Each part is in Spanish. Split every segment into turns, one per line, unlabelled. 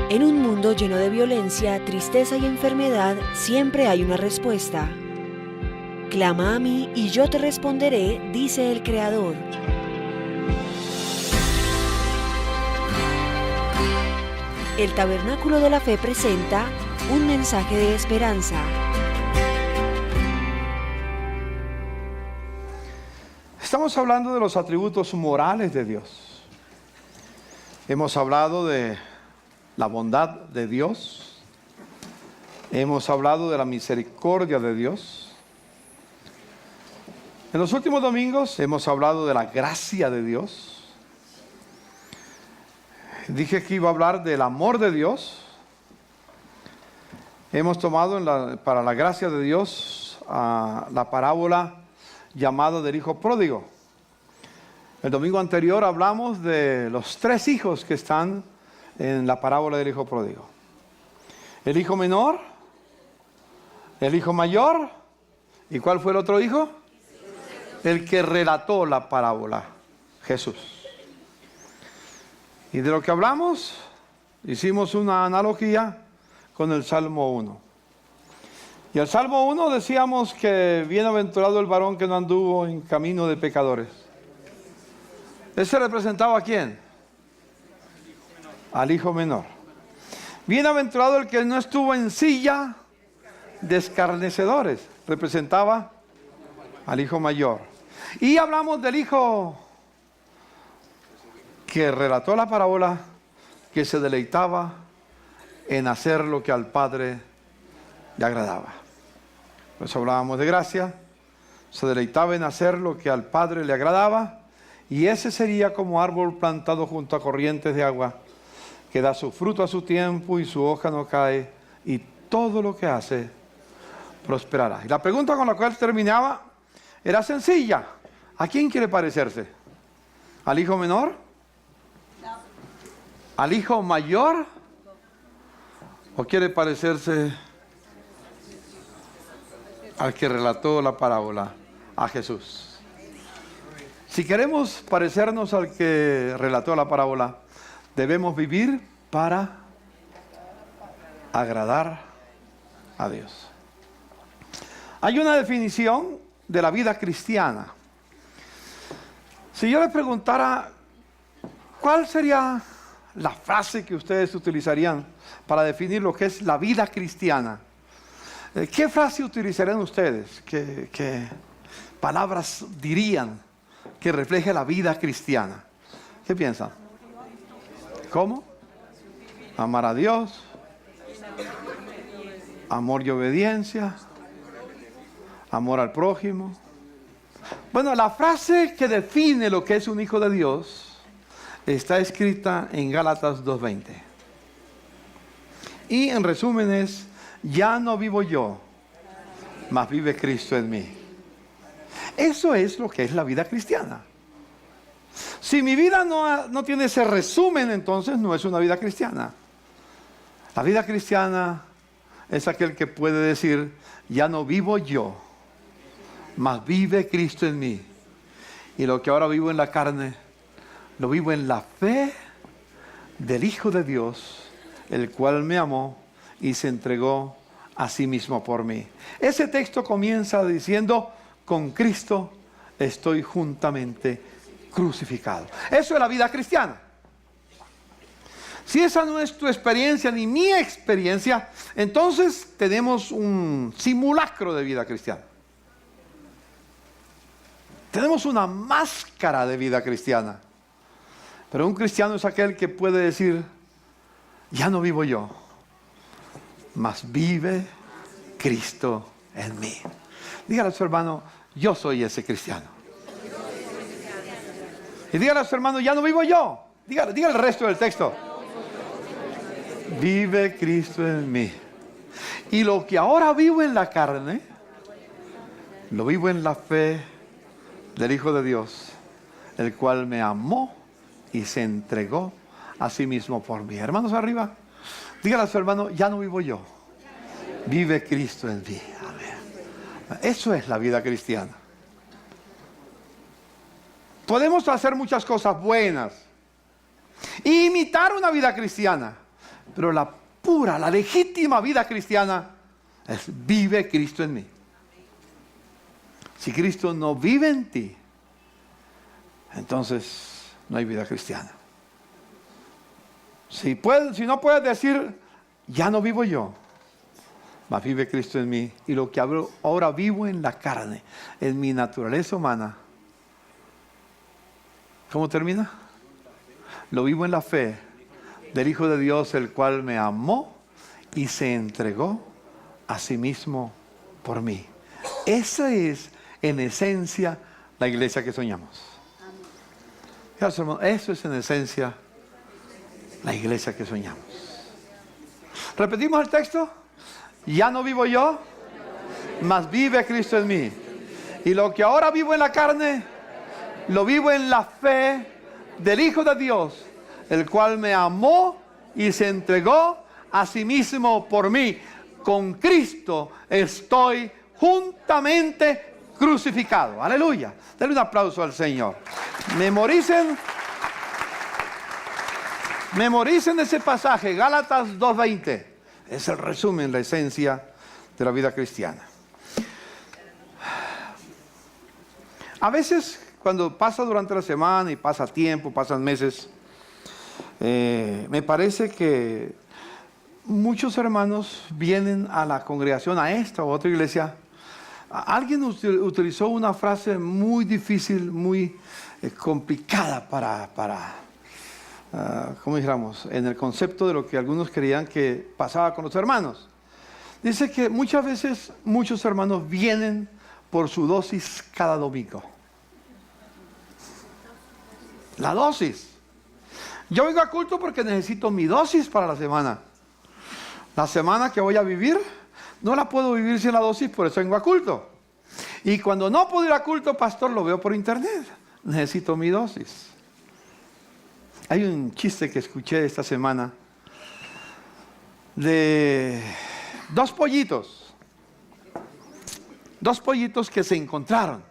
En un mundo lleno de violencia, tristeza y enfermedad, siempre hay una respuesta. Clama a mí y yo te responderé, dice el Creador. El Tabernáculo de la Fe presenta un mensaje de esperanza.
Estamos hablando de los atributos morales de Dios. Hemos hablado de la bondad de Dios. Hemos hablado de la misericordia de Dios. En los últimos domingos hemos hablado de la gracia de Dios. Dije que iba a hablar del amor de Dios. Hemos tomado para la gracia de Dios la parábola llamada del hijo pródigo. El domingo anterior hablamos de los 3 hijos que están en la parábola del hijo pródigo. El hijo menor, el hijo mayor, ¿y cuál fue el otro hijo? El que relató la parábola, Jesús. Y de lo que hablamos, hicimos una analogía con el Salmo 1. Y el Salmo 1 decíamos que bienaventurado el varón que no anduvo en camino de pecadores. ¿Ese representaba a quién? Al hijo menor. Bienaventurado el que no estuvo en silla de escarnecedores. Representaba al hijo mayor. Y hablamos del hijo que relató la parábola, que se deleitaba en hacer lo que al Padre le agradaba. Pues hablábamos de gracia, se deleitaba en hacer lo que al Padre le agradaba, y ese sería como árbol plantado junto a corrientes de agua, que da su fruto a su tiempo y su hoja no cae, y todo lo que hace prosperará. Y la pregunta con la cual terminaba era sencilla: ¿a quién quiere parecerse? ¿Al hijo menor? ¿Al hijo mayor? ¿O quiere parecerse al que relató la parábola, a Jesús? Si queremos parecernos al que relató la parábola, debemos vivir para agradar a Dios. Hay una definición de la vida cristiana. Si yo les preguntara, ¿cuál sería la frase que ustedes utilizarían para definir lo que es la vida cristiana? ¿Qué frase utilizarían ustedes? ¿Qué palabras dirían que refleje la vida cristiana? ¿Qué piensan? ¿Cómo? Amar a Dios, amor y obediencia, amor al prójimo. Bueno, la frase que define lo que es un hijo de Dios está escrita en Gálatas 2:20. Y en resumen es: ya no vivo yo, mas vive Cristo en mí. Eso es lo que es la vida cristiana. Si mi vida no tiene ese resumen, entonces no es una vida cristiana. La vida cristiana es aquel que puede decir: ya no vivo yo, mas vive Cristo en mí. Y lo que ahora vivo en la carne, lo vivo en la fe del Hijo de Dios, el cual me amó y se entregó a sí mismo por mí. Ese texto comienza diciendo: con Cristo estoy juntamente crucificado. Eso es la vida cristiana. Si esa no es tu experiencia ni mi experiencia, entonces tenemos un simulacro de vida cristiana. Tenemos una máscara de vida cristiana. Pero un cristiano es aquel que puede decir: ya no vivo yo, mas vive Cristo en mí. Dígale a su hermano: yo soy ese cristiano. Y dígale a su hermano: ya no vivo yo. Dígale el resto del texto. Vive Cristo en mí. Y lo que ahora vivo en la carne, lo vivo en la fe del Hijo de Dios, el cual me amó y se entregó a sí mismo por mí. Hermanos arriba, dígale a su hermano: ya no vivo yo, vive Cristo en mí. Amén. Eso es la vida cristiana. Podemos hacer muchas cosas buenas, imitar una vida cristiana, Pero la pura, la legítima vida cristiana es vive Cristo en mí. Si Cristo no vive en ti, entonces no hay vida cristiana. Si no puedes decir, ya no vivo yo, mas vive Cristo en mí. Y lo que ahora vivo en la carne, en mi naturaleza humana. ¿Cómo termina? Lo vivo en la fe del Hijo de Dios, el cual me amó y se entregó a sí mismo por mí. Esa es, en esencia, la iglesia que soñamos. Eso es, en esencia, la iglesia que soñamos. ¿Repetimos el texto? Ya no vivo yo, mas vive Cristo en mí. Y lo que ahora vivo en la carne, lo vivo en la fe del Hijo de Dios, el cual me amó y se entregó a sí mismo por mí. Con Cristo estoy juntamente crucificado. Aleluya. Denle un aplauso al Señor. Memoricen ese pasaje, Gálatas 2:20. Es el resumen, la esencia de la vida cristiana. A veces, cuando pasa durante la semana y pasa tiempo, pasan meses, me parece que muchos hermanos vienen a la congregación, a esta u otra iglesia. Alguien utilizó una frase muy difícil, muy complicada ¿cómo dijéramos? En el concepto de lo que algunos creían que pasaba con los hermanos. Dice que muchas veces muchos hermanos vienen por su dosis cada domingo. La dosis. Yo vengo a culto porque necesito mi dosis para la semana. La semana que voy a vivir, no la puedo vivir sin la dosis, por eso vengo a culto. Y cuando no puedo ir a culto, pastor, lo veo por internet. Necesito mi dosis. Hay un chiste que escuché esta semana de dos pollitos que se encontraron.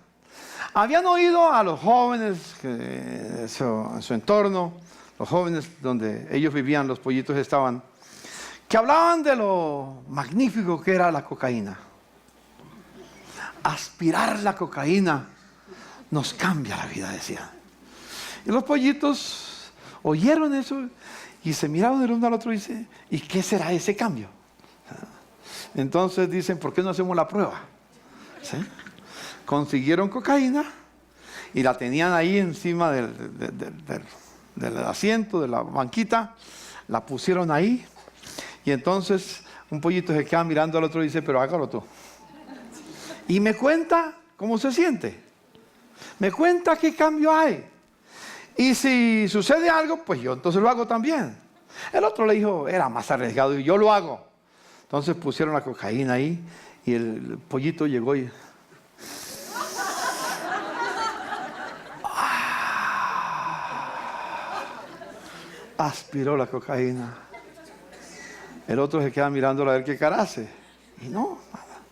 Habían oído a los jóvenes en su entorno, los jóvenes donde ellos vivían, los pollitos estaban, que hablaban de lo magnífico que era la cocaína. Aspirar la cocaína nos cambia la vida, decían. Y los pollitos oyeron eso y se miraron el uno al otro y dicen, ¿y qué será ese cambio? Entonces dicen, ¿por qué no hacemos la prueba? ¿Sí? Consiguieron cocaína y la tenían ahí encima del asiento, de la banquita, la pusieron ahí y entonces un pollito se queda mirando al otro y dice, pero hágalo tú. Y me cuenta cómo se siente. Me cuenta qué cambio hay. Y si sucede algo, pues yo entonces lo hago también. El otro le dijo, era más arriesgado y yo lo hago. Entonces pusieron la cocaína ahí y el pollito llegó y... aspiró la cocaína. El otro se queda mirándola a ver qué cara hace. Y no, nada.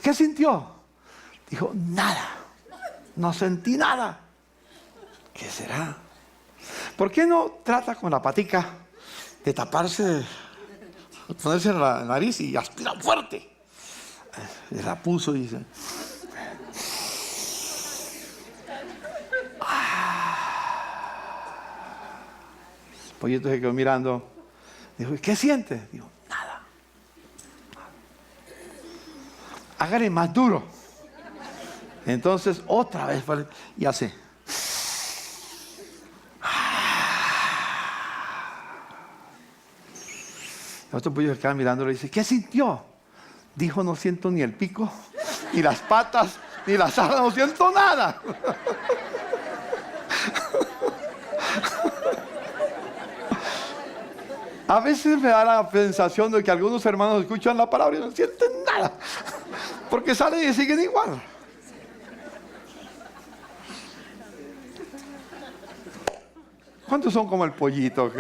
¿Qué sintió? Dijo, nada. No sentí nada. ¿Qué será? ¿Por qué no trata con la patica de taparse, ponerse en la nariz y aspira fuerte? La puso y dice... El pollito se quedó mirando. Dijo, ¿qué siente? Dijo, nada. Hágale más duro. Entonces otra vez y hace. El otro pollo se queda mirándolo y dice, ¿qué sintió? Dijo, no siento ni el pico, ni las patas, ni las alas, no siento nada. A veces me da la sensación de que algunos hermanos escuchan la palabra y no sienten nada, porque salen y siguen igual. ¿Cuántos son como el pollito?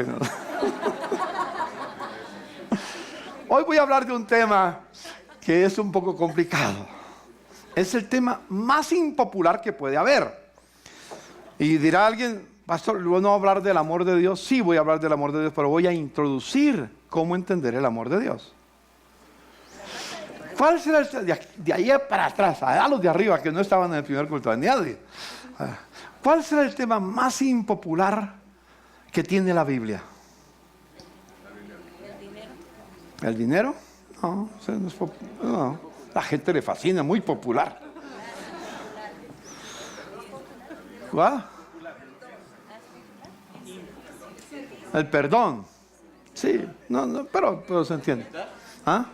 Hoy voy a hablar de un tema que es un poco complicado. Es el tema más impopular que puede haber. Y dirá alguien, pastor, luego no voy a hablar del amor de Dios. Sí, voy a hablar del amor de Dios, pero voy a introducir cómo entender el amor de Dios. ¿Cuál será de ahí para atrás, a los de arriba que no estaban en el primer culto de nadie? ¿Cuál será el tema más impopular que tiene la Biblia? ¿El dinero? No, no es no. La gente le fascina, muy popular. ¿Cuál? El perdón. Sí, no, pero se entiende. ¿Ah?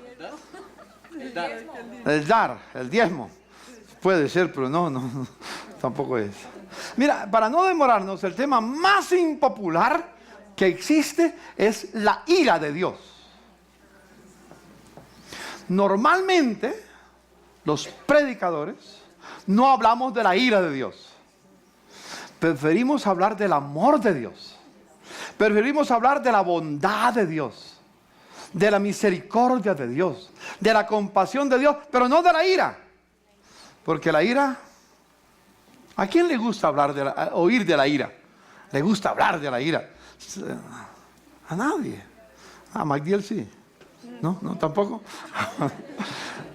El dar, el diezmo. Puede ser, pero no, tampoco es. Mira, para no demorarnos, el tema más impopular que existe es la ira de Dios. Normalmente, los predicadores no hablamos de la ira de Dios. Preferimos hablar del amor de Dios. Preferimos hablar de la bondad de Dios, de la misericordia de Dios, de la compasión de Dios, pero no de la ira. Porque la ira, ¿a quién le gusta oír de la ira? ¿Le gusta hablar de la ira? A nadie. A Magdiel sí. No, tampoco.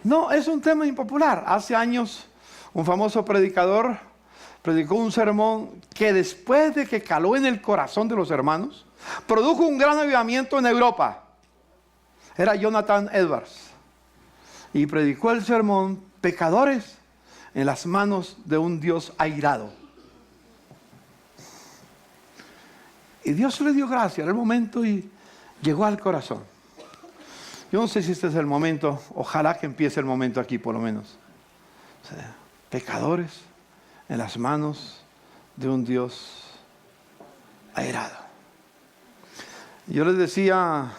No, es un tema impopular. Hace años un famoso predicador predicó un sermón que después de que caló en el corazón de los hermanos, produjo un gran avivamiento en Europa. Era Jonathan Edwards. Y predicó el sermón, pecadores en las manos de un Dios airado. Y Dios le dio gracia, era el momento y llegó al corazón. Yo no sé si este es el momento, ojalá que empiece el momento aquí por lo menos. O sea, pecadores en las manos de un Dios airado. Yo les decía,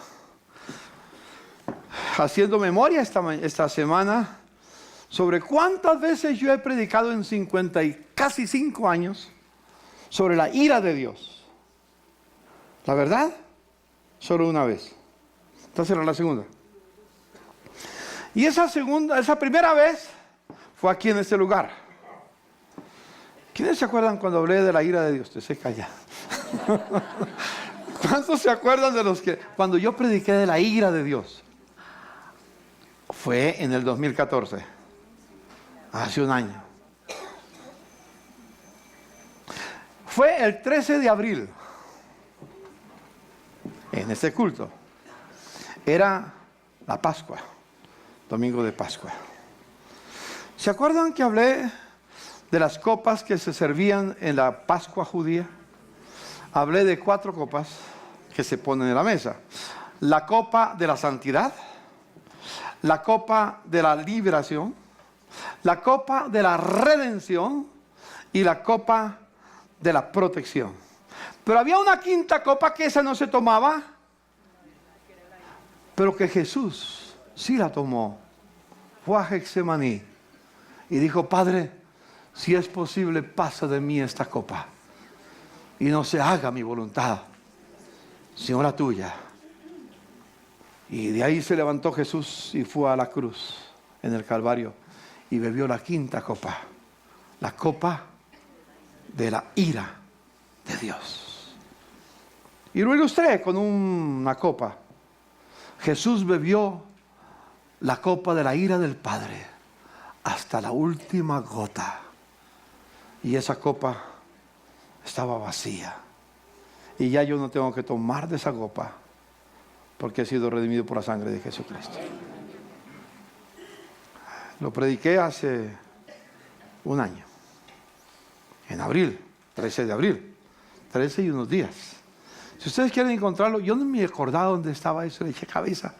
haciendo memoria esta semana, sobre cuántas veces yo he predicado en 50 y casi 5 años sobre la ira de Dios. La verdad, solo una vez. Esta será la segunda. Y esa primera vez fue aquí en este lugar. ¿Quiénes se acuerdan cuando hablé de la ira de Dios? Te se calla. ¿Cuántos se acuerdan de los que cuando yo prediqué de la ira de Dios? Fue en el 2014. Hace un año. Fue el 13 de abril. En este culto. Era la Pascua. Domingo de Pascua. ¿Se acuerdan que hablé de las copas que se servían en la Pascua judía? Hablé de 4 copas que se ponen en la mesa. La copa de la santidad, la copa de la liberación, la copa de la redención y la copa de la protección. Pero había una quinta copa que esa no se tomaba, pero que Jesús sí la tomó. Fue a Getsemaní y dijo: Padre, si es posible, pasa de mí esta copa y no se haga mi voluntad, sino la tuya. Y de ahí se levantó Jesús y fue a la cruz en el Calvario y bebió la quinta copa, la copa de la ira de Dios. Y lo ilustré con una copa. Jesús bebió la copa de la ira del Padre hasta la última gota. Y esa copa estaba vacía. Y ya yo no tengo que tomar de esa copa, porque he sido redimido por la sangre de Jesucristo. Lo prediqué hace un año. En abril, 13 de abril. 13 y unos días. Si ustedes quieren encontrarlo, yo no me acordaba dónde estaba eso, le eché cabeza.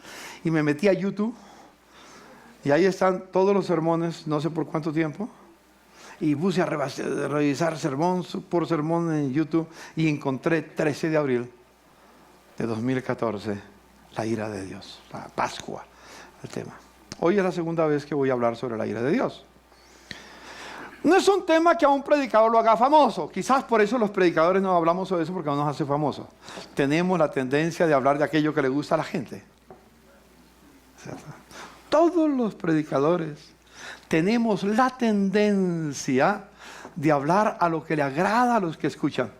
Y me metí a YouTube. Y ahí están todos los sermones, no sé por cuánto tiempo. Y puse a revisar sermón por sermón en YouTube. Y encontré 13 de abril de 2014, la ira de Dios, la Pascua, el tema. Hoy es la segunda vez que voy a hablar sobre la ira de Dios. No es un tema que a un predicador lo haga famoso. Quizás por eso los predicadores no hablamos sobre eso, porque no nos hace famosos. Tenemos la tendencia de hablar de aquello que le gusta a la gente. ¿Cierto? Todos los predicadores tenemos la tendencia de hablar a lo que le agrada a los que escuchan.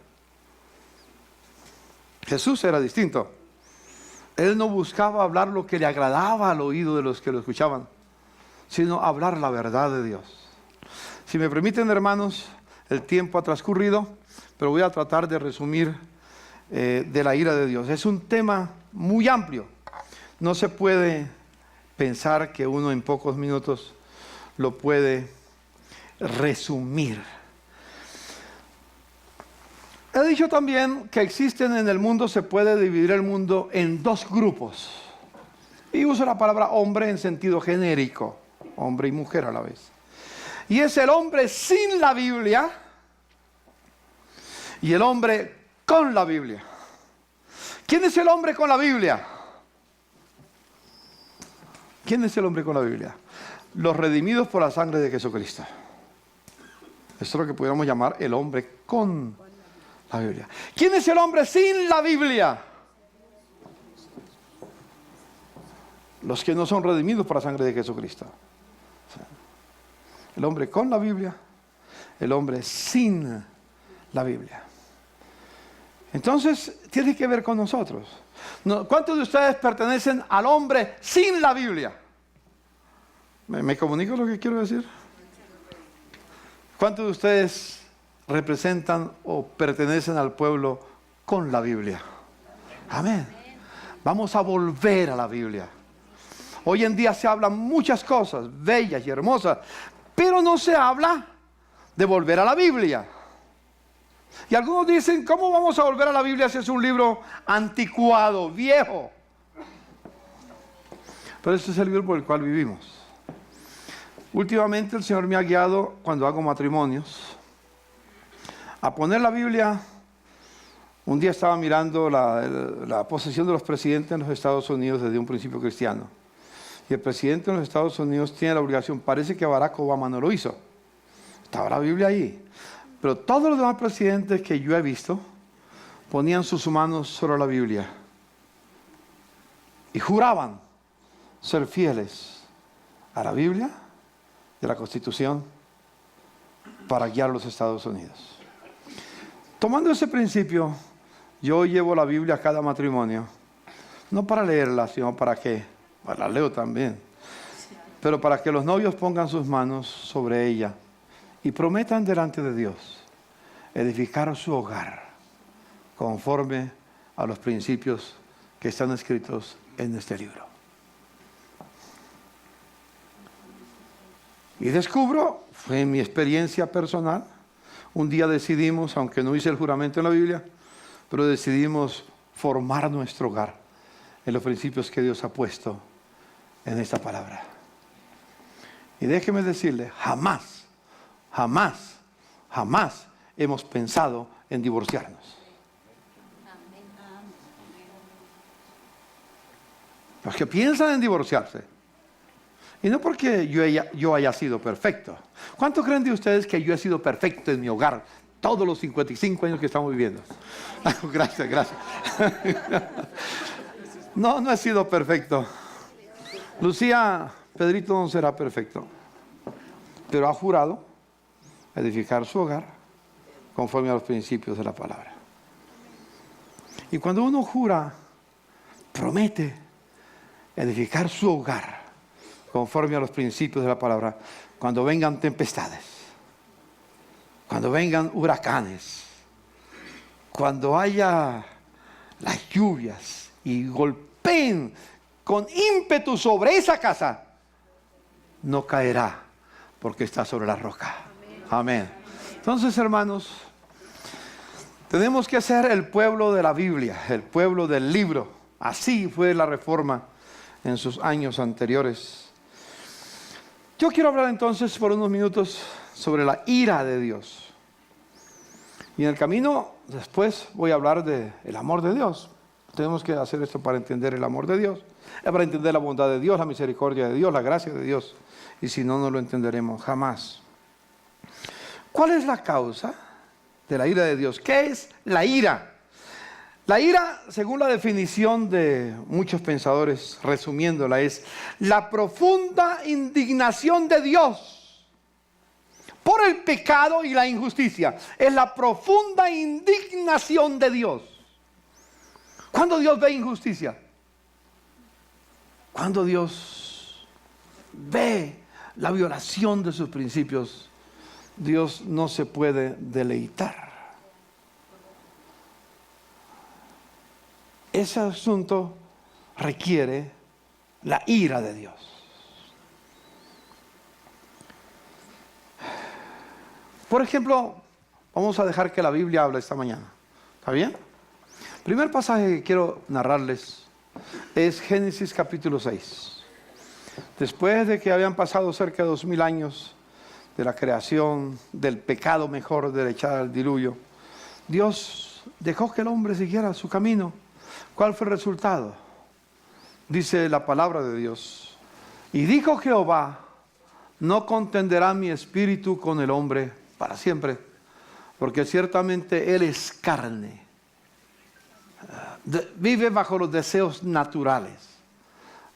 Jesús era distinto. Él no buscaba hablar lo que le agradaba al oído de los que lo escuchaban, sino hablar la verdad de Dios. Si me permiten, hermanos, el tiempo ha transcurrido, pero voy a tratar de resumir de la ira de Dios. Es un tema muy amplio. No se puede pensar que uno en pocos minutos lo puede resumir. He dicho también que existen en el mundo, se puede dividir el mundo en dos grupos. Y uso la palabra hombre en sentido genérico, hombre y mujer a la vez. Y es el hombre sin la Biblia y el hombre con la Biblia. ¿Quién es el hombre con la Biblia? ¿Quién es el hombre con la Biblia? Los redimidos por la sangre de Jesucristo. Eso es lo que pudiéramos llamar el hombre con la Biblia. ¿Quién es el hombre sin la Biblia? Los que no son redimidos por la sangre de Jesucristo. El hombre con la Biblia, el hombre sin la Biblia. Entonces, tiene que ver con nosotros. ¿Cuántos de ustedes pertenecen al hombre sin la Biblia? ¿Me comunico lo que quiero decir? ¿Cuántos de ustedes representan o pertenecen al pueblo con la Biblia? Amén. Vamos a volver a la Biblia. Hoy en día se hablan muchas cosas bellas y hermosas, pero no se habla de volver a la Biblia. Y algunos dicen, ¿cómo vamos a volver a la Biblia si es un libro anticuado, viejo? Pero este es el libro por el cual vivimos. Últimamente el Señor me ha guiado, cuando hago matrimonios, a poner la Biblia. Un día estaba mirando la posesión de los presidentes en los Estados Unidos desde un principio cristiano. Y el presidente de los Estados Unidos tiene la obligación, parece que Barack Obama no lo hizo. Estaba la Biblia ahí. Pero todos los demás presidentes que yo he visto ponían sus manos sobre la Biblia y juraban ser fieles a la Biblia y a la Constitución para guiar a los Estados Unidos. Tomando ese principio, yo llevo la Biblia a cada matrimonio, no para leerla, sino para que, bueno, la leo también, pero para que los novios pongan sus manos sobre ella y prometan delante de Dios edificar su hogar conforme a los principios que están escritos en este libro. Y descubro, fue mi experiencia personal, un día decidimos, aunque no hice el juramento en la Biblia, pero decidimos formar nuestro hogar en los principios que Dios ha puesto en esta palabra. Y déjeme decirle, jamás hemos pensado en divorciarnos. Los que piensan en divorciarse, y no porque yo haya sido perfecto. ¿Cuántos creen de ustedes que yo he sido perfecto en mi hogar todos los 55 años que estamos viviendo? Gracias. No he sido perfecto. Lucía, Pedrito no será perfecto, pero ha jurado edificar su hogar conforme a los principios de la palabra. Y cuando uno jura, promete edificar su hogar conforme a los principios de la palabra, cuando vengan tempestades, cuando vengan huracanes, cuando haya las lluvias y golpeen con ímpetu sobre esa casa, no caerá porque está sobre la roca. Amén. Entonces, hermanos, tenemos que ser el pueblo de la Biblia, el pueblo del libro. Así fue la reforma en sus años anteriores. Yo quiero hablar entonces por unos minutos sobre la ira de Dios. Y en el camino, después voy a hablar del amor de Dios. Tenemos que hacer esto para entender el amor de Dios, para entender la bondad de Dios, la misericordia de Dios, la gracia de Dios. Y si no, no lo entenderemos jamás. ¿Cuál es la causa de la ira de Dios? ¿Qué es la ira? La ira, según la definición de muchos pensadores, resumiéndola, es la profunda indignación de Dios por el pecado y la injusticia. Es la profunda indignación de Dios. ¿Cuándo Dios ve injusticia? Cuando Dios ve la violación de sus principios, Dios no se puede deleitar. Ese asunto requiere la ira de Dios. Por ejemplo, vamos a dejar que la Biblia hable esta mañana. ¿Está bien? El primer pasaje que quiero narrarles es Génesis capítulo 6. Después de que habían pasado cerca de 2000 años de la creación, del pecado mejor, de la echada al diluvio, Dios dejó que el hombre siguiera su camino. ¿Cuál fue el resultado? Dice la palabra de Dios: y dijo Jehová, no contenderá mi espíritu con el hombre para siempre, porque ciertamente él es carne, vive bajo los deseos naturales,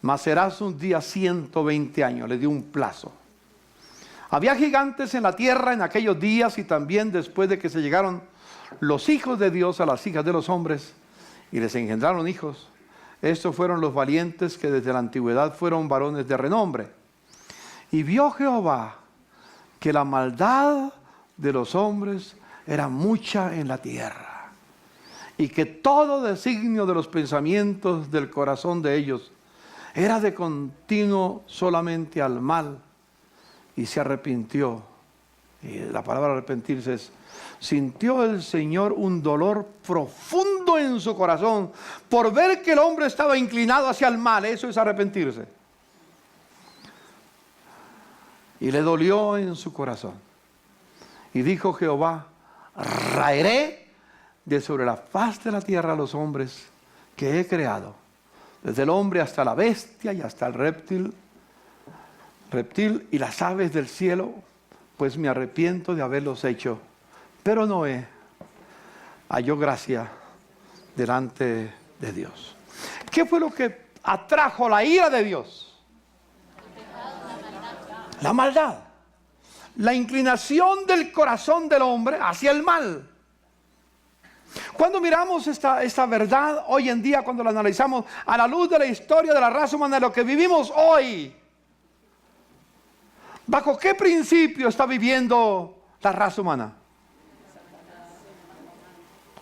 mas serás un día 120 años, le dio un plazo. Había gigantes en la tierra en aquellos días, y también después de que se llegaron los hijos de Dios a las hijas de los hombres y les engendraron hijos. Estos fueron los valientes que desde la antigüedad fueron varones de renombre. Y vio Jehová que la maldad de los hombres era mucha en la tierra, y que todo designio de los pensamientos del corazón de ellos era de continuo solamente al mal, y se arrepintió. Y la palabra arrepentirse es: sintió el Señor un dolor profundo en su corazón por ver que el hombre estaba inclinado hacia el mal. Eso es arrepentirse. Y le dolió en su corazón. Y dijo Jehová: raeré de sobre la faz de la tierra a los hombres que he creado, desde el hombre hasta la bestia y hasta el reptil y las aves del cielo, pues me arrepiento de haberlos hecho. Pero Noé halló gracia delante de Dios. ¿Qué fue lo que atrajo la ira de Dios? La maldad. La inclinación del corazón del hombre hacia el mal. Cuando miramos esta verdad hoy en día, cuando la analizamos a la luz de la historia de la raza humana, de lo que vivimos hoy, ¿bajo qué principio está viviendo la raza humana?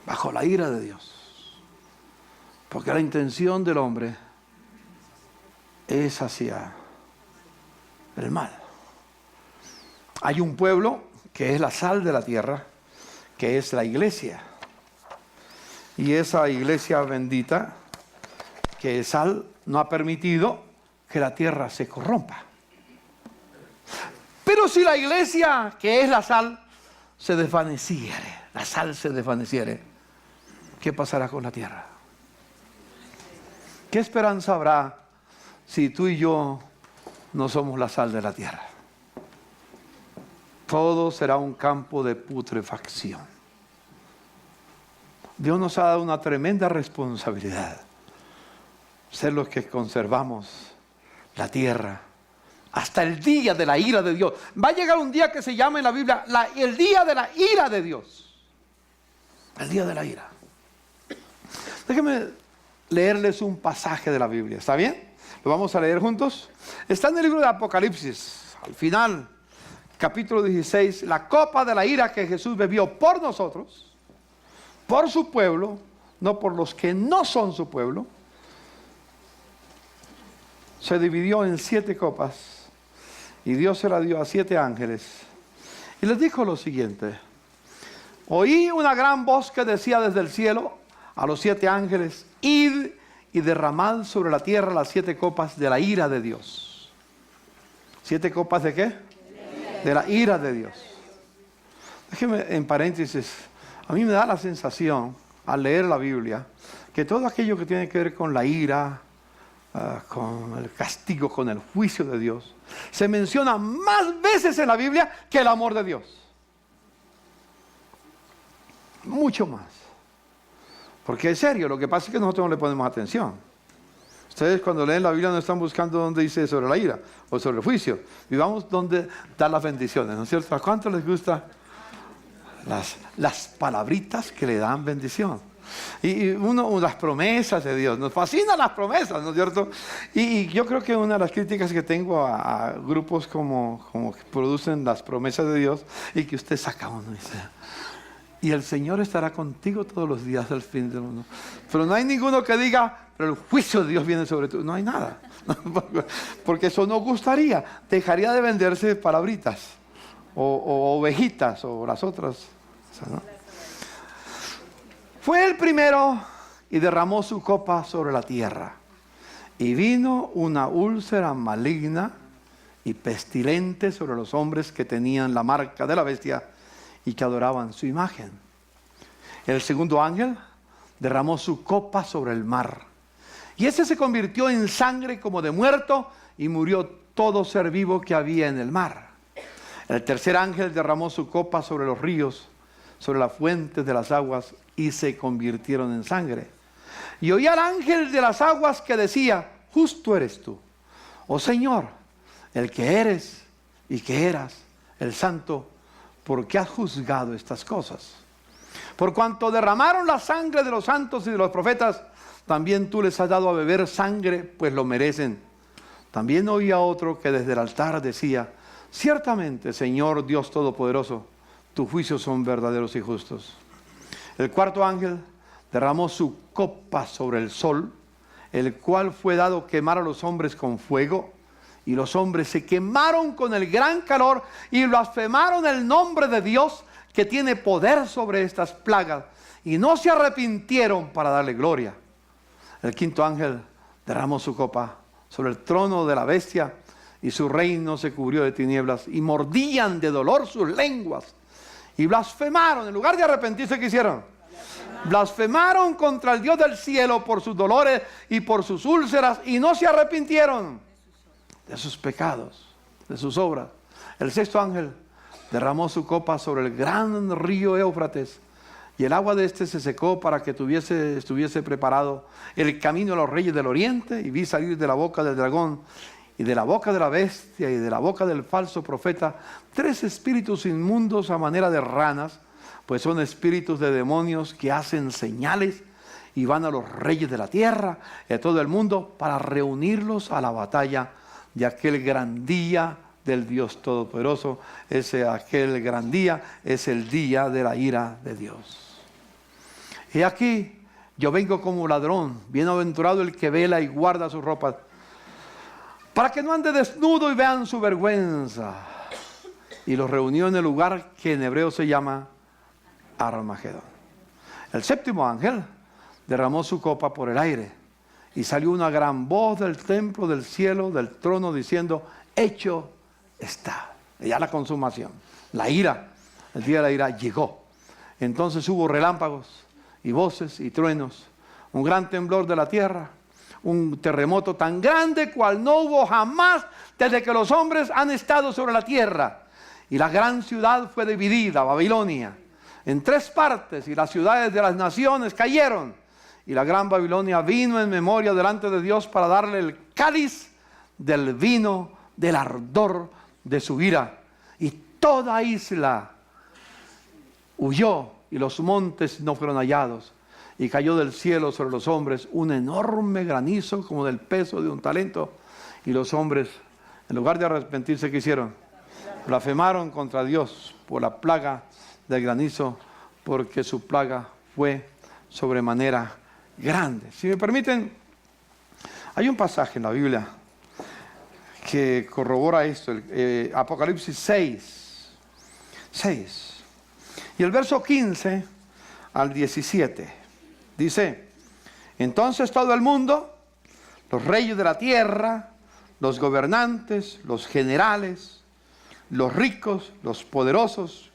Bajo la ira de Dios. Porque la intención del hombre es hacia el mal. Hay un pueblo que es la sal de la tierra, que es la iglesia. Y esa iglesia bendita, que es sal, no ha permitido que la tierra se corrompa. Pero si la iglesia, que es la sal, se desvaneciere, la sal se desvaneciere, ¿qué pasará con la tierra? ¿Qué esperanza habrá si tú y yo no somos la sal de la tierra? Todo será un campo de putrefacción. Dios nos ha dado una tremenda responsabilidad, ser los que conservamos la tierra hasta el día de la ira de Dios. Va a llegar un día que se llama en la Biblia el día de la ira de Dios. El día de la ira. Déjenme leerles un pasaje de la Biblia, ¿está bien? Lo vamos a leer juntos. Está en el libro de Apocalipsis, al final, capítulo 16, la copa de la ira que Jesús bebió por nosotros, por su pueblo, no por los que no son su pueblo, se dividió en 7 copas, y Dios se la dio a 7 ángeles, y les dijo lo siguiente: oí una gran voz que decía desde el cielo a los 7 ángeles: id y derramad sobre la tierra las 7 copas de la ira de Dios. ¿7 copas de qué? De la ira de Dios. Déjeme en paréntesis, a mí me da la sensación al leer la Biblia que todo aquello que tiene que ver con la ira, con el castigo, con el juicio de Dios, se menciona más veces en la Biblia que el amor de Dios. Mucho más. Porque es serio, lo que pasa es que nosotros no le ponemos atención. Ustedes cuando leen la Biblia no están buscando donde dice sobre la ira o sobre el juicio. Vivamos donde da las bendiciones, ¿no es cierto? ¿A cuánto les gusta las palabritas que le dan bendición? Y las promesas de Dios, nos fascinan las promesas, ¿no es cierto? Y yo creo que una de las críticas que tengo a grupos como que producen las promesas de Dios y que usted saca uno y dice, y el Señor estará contigo todos los días del fin del mundo. Pero no hay ninguno que diga, pero el juicio de Dios viene sobre tú. No hay nada. Porque eso no gustaría. Dejaría de venderse palabritas o ovejitas o las otras. O sea, ¿no? Fue el primero y derramó su copa sobre la tierra. Y vino una úlcera maligna y pestilente sobre los hombres que tenían la marca de la bestia y que adoraban su imagen. El segundo ángel derramó su copa sobre el mar. Y ese se convirtió en sangre como de muerto y murió todo ser vivo que había en el mar. El tercer ángel derramó su copa sobre los ríos, sobre las fuentes de las aguas y se convirtieron en sangre. Y oí al ángel de las aguas que decía, justo eres tú, oh Señor, el que eres y que eras, el santo, porque has juzgado estas cosas. Por cuanto derramaron la sangre de los santos y de los profetas, también tú les has dado a beber sangre, pues lo merecen. También oía otro que desde el altar decía, ciertamente, Señor Dios Todopoderoso, tus juicios son verdaderos y justos. El cuarto ángel derramó su copa sobre el sol, el cual fue dado quemar a los hombres con fuego, y los hombres se quemaron con el gran calor y blasfemaron el nombre de Dios que tiene poder sobre estas plagas, y no se arrepintieron para darle gloria. El quinto ángel derramó su copa sobre el trono de la bestia, y su reino se cubrió de tinieblas, y mordían de dolor sus lenguas, y blasfemaron. En lugar de arrepentirse, ¿qué hicieron? Blasfemaron contra el Dios del cielo por sus dolores y por sus úlceras, y no se arrepintieron de sus pecados, de sus obras. El sexto ángel derramó su copa sobre el gran río Éufrates, y el agua de este se secó para que estuviese preparado el camino a los reyes del oriente. Y vi salir de la boca del dragón y de la boca de la bestia y de la boca del falso profeta 3 espíritus inmundos a manera de ranas, pues son espíritus de demonios que hacen señales y van a los reyes de la tierra, de todo el mundo, para reunirlos a la batalla de aquel gran día del Dios Todopoderoso. Aquel gran día es el día de la ira de Dios. Y aquí yo vengo como ladrón, bienaventurado el que vela y guarda sus ropas, para que no ande desnudo y vean su vergüenza. Y los reunió en el lugar que en hebreo se llama Armagedón. El séptimo ángel derramó su copa por el aire, y salió una gran voz del templo del cielo, del trono, diciendo, hecho está. Ya la consumación, la ira, el día de la ira llegó. Entonces hubo relámpagos y voces y truenos, un gran temblor de la tierra, un terremoto tan grande cual no hubo jamás desde que los hombres han estado sobre la tierra. Y la gran ciudad fue dividida, Babilonia, en 3 partes, y las ciudades de las naciones cayeron. Y la gran Babilonia vino en memoria delante de Dios para darle el cáliz del vino del ardor de su ira. Y toda isla huyó, y los montes no fueron hallados. Y cayó del cielo sobre los hombres un enorme granizo como del peso de un talento. Y los hombres, en lugar de arrepentirse, ¿qué hicieron? Blasfemaron contra Dios por la plaga del granizo, porque su plaga fue sobremanera grande. Si me permiten, hay un pasaje en la Biblia que corrobora esto, Apocalipsis 6. Y el verso 15 al 17 dice, entonces todo el mundo, los reyes de la tierra, los gobernantes, los generales, los ricos, los poderosos,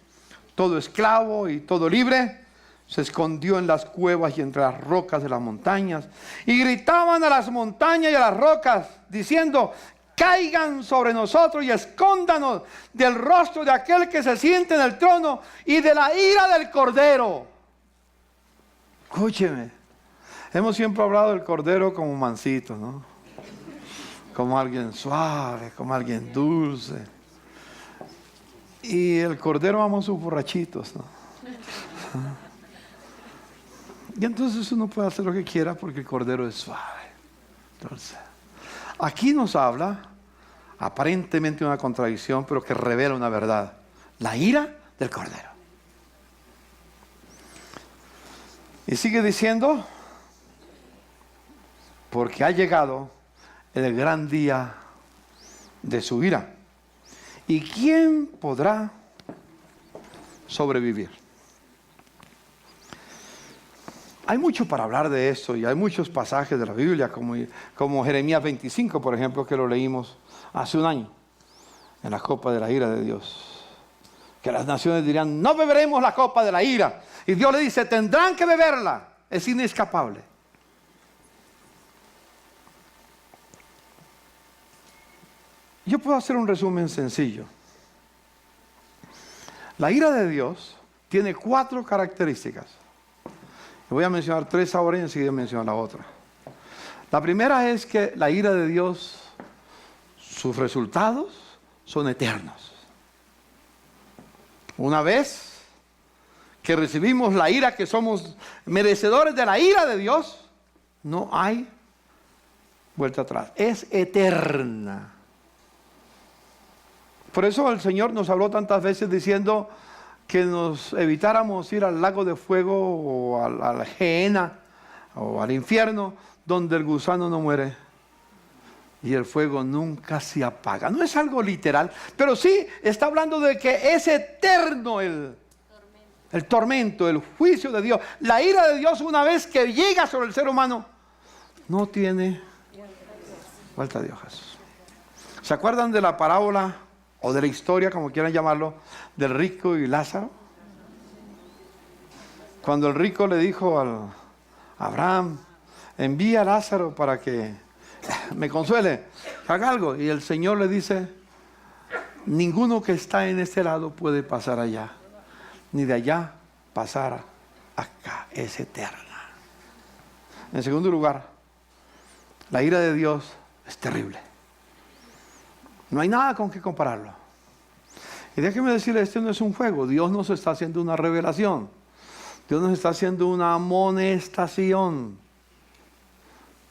todo esclavo y todo libre, se escondió en las cuevas y entre las rocas de las montañas, y gritaban a las montañas y a las rocas, diciendo, caigan sobre nosotros y escóndanos del rostro de aquel que se siente en el trono y de la ira del Cordero. Escúcheme, hemos siempre hablado del Cordero como mansito, ¿no? Como alguien suave, como alguien dulce. Y el Cordero ama sus borrachitos, ¿no? Y entonces uno puede hacer lo que quiera porque el Cordero es suave. Entonces, aquí nos habla aparentemente una contradicción, pero que revela una verdad: la ira del Cordero. Y sigue diciendo: porque ha llegado el gran día de su ira. ¿Y quién podrá sobrevivir? Hay mucho para hablar de esto y hay muchos pasajes de la Biblia, como Jeremías 25, por ejemplo, que lo leímos hace un año, en la copa de la ira de Dios. Que las naciones dirían: no beberemos la copa de la ira. Y Dios le dice: tendrán que beberla, es inescapable. Yo puedo hacer un resumen sencillo. La ira de Dios tiene 4 características. Voy a mencionar 3 ahora y enseguida mencionar la otra. La primera es que la ira de Dios, sus resultados son eternos. Una vez que recibimos la ira, que somos merecedores de la ira de Dios, no hay vuelta atrás. Es eterna. Por eso el Señor nos habló tantas veces diciendo que nos evitáramos ir al lago de fuego o a la Gehenna o al infierno, donde el gusano no muere y el fuego nunca se apaga. No es algo literal, pero sí está hablando de que es eterno el tormento, el juicio de Dios. La ira de Dios, una vez que llega sobre el ser humano, no tiene vuelta de hojas. ¿Se acuerdan de la parábola o de la historia, como quieran llamarlo, del rico y Lázaro? Cuando el rico le dijo a Abraham: envía a Lázaro para que me consuele, haga algo. Y el Señor le dice: ninguno que está en este lado puede pasar allá, ni de allá pasar acá. Es eterna. En segundo lugar, la ira de Dios es terrible. No hay nada con qué compararlo. Y déjeme decirle, este no es un juego. Dios nos está haciendo una revelación. Dios nos está haciendo una amonestación.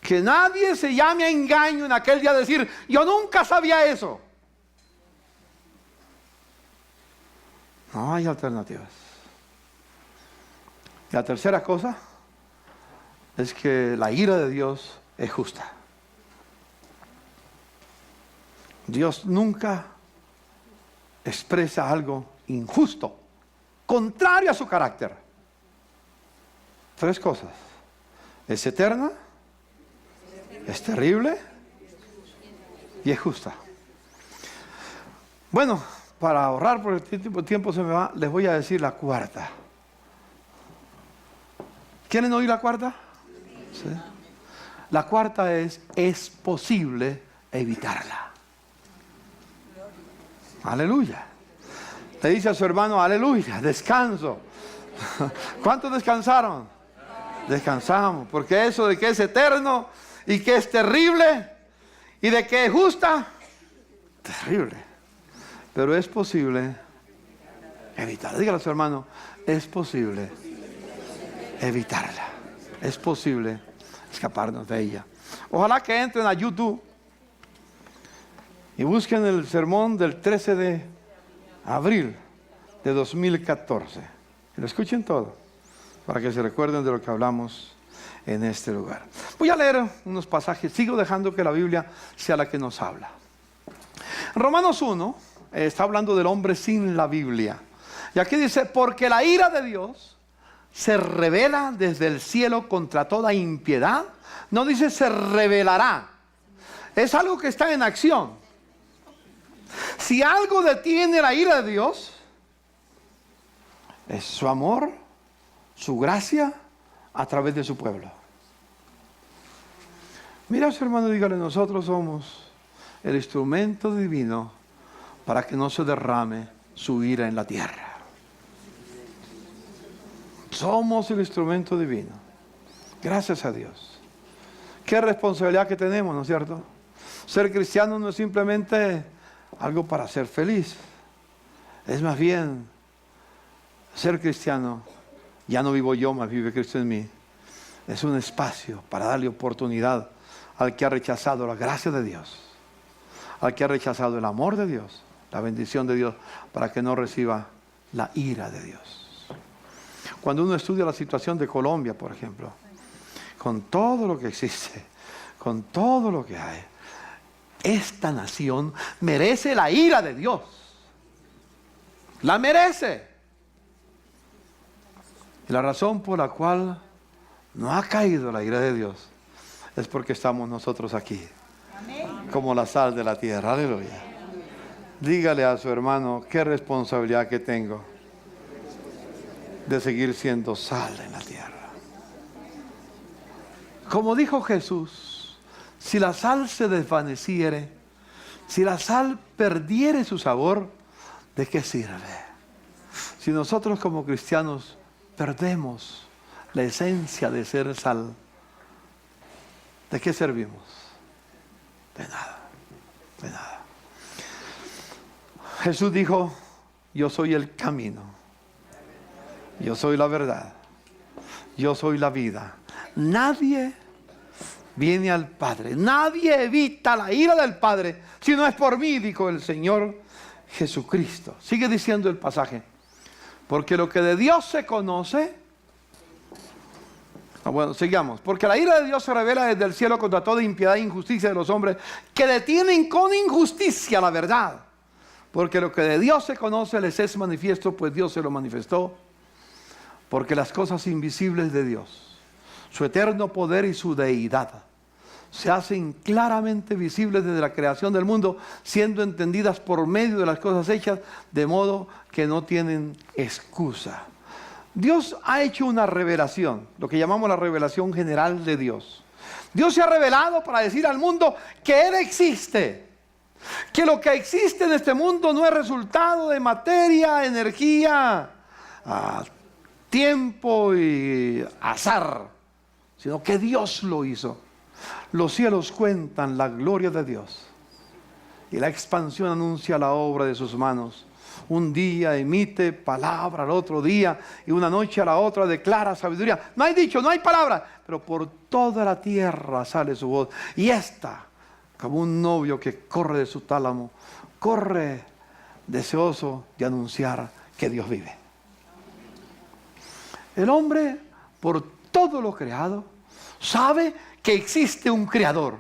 Que nadie se llame a engaño en aquel día, decir: yo nunca sabía eso. No hay alternativas. La tercera cosa es que la ira de Dios es justa. Dios nunca expresa algo injusto, contrario a su carácter. 3 cosas: es eterna, es terrible y es justa. Bueno, para ahorrar porque el tiempo se me va, les voy a decir la cuarta. ¿Quieren oír la cuarta? ¿Sí? La cuarta es posible evitarla. Aleluya. Le dice a su hermano: aleluya, descanso. ¿Cuántos descansaron? Descansamos, porque eso de que es eterno y que es terrible y de que es justa, terrible. Pero es posible evitarla. Dígale a su hermano: es posible evitarla. Es posible escaparnos de ella. Ojalá que entren a YouTube y busquen el sermón del 13 de abril de 2014. Y lo escuchen todo, para que se recuerden de lo que hablamos en este lugar. Voy a leer unos pasajes. Sigo dejando que la Biblia sea la que nos habla. Romanos 1 está hablando del hombre sin la Biblia. Y aquí dice: porque la ira de Dios se revela desde el cielo contra toda impiedad. No dice se revelará. Es algo que está en acción. Si algo detiene la ira de Dios, es su amor, su gracia a través de su pueblo. Mira a su hermano y dígale: nosotros somos el instrumento divino para que no se derrame su ira en la tierra. Somos el instrumento divino. Gracias a Dios. Qué responsabilidad que tenemos, ¿no es cierto? Ser cristiano no es simplemente algo para ser feliz. Es más bien, ser cristiano, ya no vivo yo, más vive Cristo en mí, es un espacio para darle oportunidad al que ha rechazado la gracia de Dios, al que ha rechazado el amor de Dios, la bendición de Dios, para que no reciba la ira de Dios. Cuando uno estudia la situación de Colombia, por ejemplo, con todo lo que existe, con todo lo que hay, esta nación merece la ira de Dios. La merece. Y la razón por la cual no ha caído la ira de Dios es porque estamos nosotros aquí, como la sal de la tierra. Aleluya. Dígale a su hermano, qué responsabilidad que tengo de seguir siendo sal en la tierra. Como dijo Jesús, si la sal se desvaneciere, si la sal perdiere su sabor, ¿de qué sirve? Si nosotros como cristianos perdemos la esencia de ser sal, ¿de qué servimos? De nada, de nada. Jesús dijo, yo soy el camino, yo soy la verdad, yo soy la vida. Nadie viene al Padre, nadie evita la ira del Padre, si no es por mí, dijo el Señor Jesucristo. Sigue diciendo el pasaje, porque lo que de Dios se conoce, bueno, sigamos, porque la ira de Dios se revela desde el cielo contra toda impiedad e injusticia de los hombres que detienen con injusticia la verdad. Porque lo que de Dios se conoce les es manifiesto, pues Dios se lo manifestó. Porque las cosas invisibles de Dios, su eterno poder y su deidad, se hacen claramente visibles desde la creación del mundo, siendo entendidas por medio de las cosas hechas, de modo que no tienen excusa. Dios ha hecho una revelación, lo que llamamos la revelación general de Dios. Dios se ha revelado para decir al mundo que Él existe. Que lo que existe en este mundo no es resultado de materia, energía, tiempo y azar, sino que Dios lo hizo. Los cielos cuentan la gloria de Dios y la expansión anuncia la obra de sus manos. Un día emite palabra al otro día y una noche a la otra declara sabiduría. No hay dicho, no hay palabra, pero por toda la tierra sale su voz. Y esta, como un novio que corre de su tálamo, corre deseoso de anunciar que Dios vive. El hombre, por todo lo creado, sabe que existe un creador.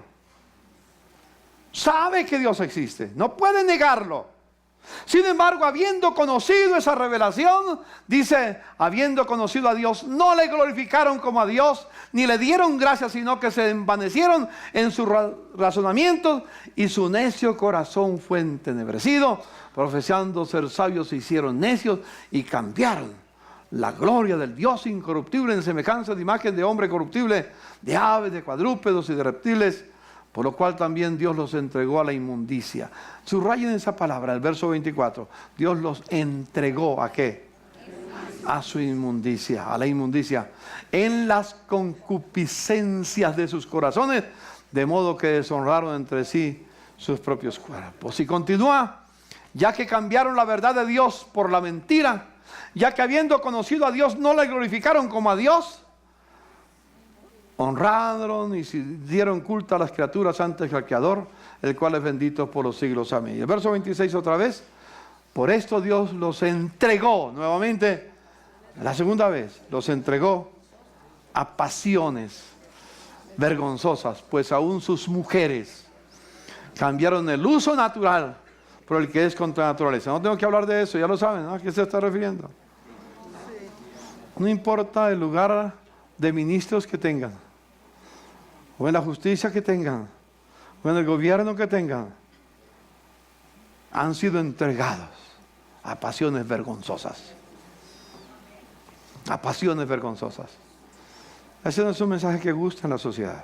Sabe que Dios existe, no puede negarlo. Sin embargo, habiendo conocido esa revelación, dice, habiendo conocido a Dios, no le glorificaron como a Dios, ni le dieron gracias, sino que se envanecieron en sus razonamientos, y su necio corazón fue entenebrecido. Profesando ser sabios, se hicieron necios y cambiaron la gloria del Dios incorruptible en semejanza de imagen de hombre corruptible, de aves, de cuadrúpedos y de reptiles, por lo cual también Dios los entregó a la inmundicia. Subrayen esa palabra, el verso 24. Dios los entregó ¿a qué? A su inmundicia, a la inmundicia, en las concupiscencias de sus corazones, de modo que deshonraron entre sí sus propios cuerpos. Y continúa, ya que cambiaron la verdad de Dios por la mentira, ya que habiendo conocido a Dios no le glorificaron como a Dios, honraron y dieron culto a las criaturas antes que al Creador, el cual es bendito por los siglos. Amén. Y el verso 26 otra vez, por esto Dios los entregó, nuevamente, la segunda vez, los entregó a pasiones vergonzosas, pues aún sus mujeres cambiaron el uso natural por el que es contra la naturaleza. No tengo que hablar de eso, ya lo saben, ¿no? ¿A qué se está refiriendo? No importa el lugar de ministros que tengan, o en la justicia que tengan, o en el gobierno que tengan, han sido entregados a pasiones vergonzosas. A pasiones vergonzosas. Ese no es un mensaje que gusta en la sociedad,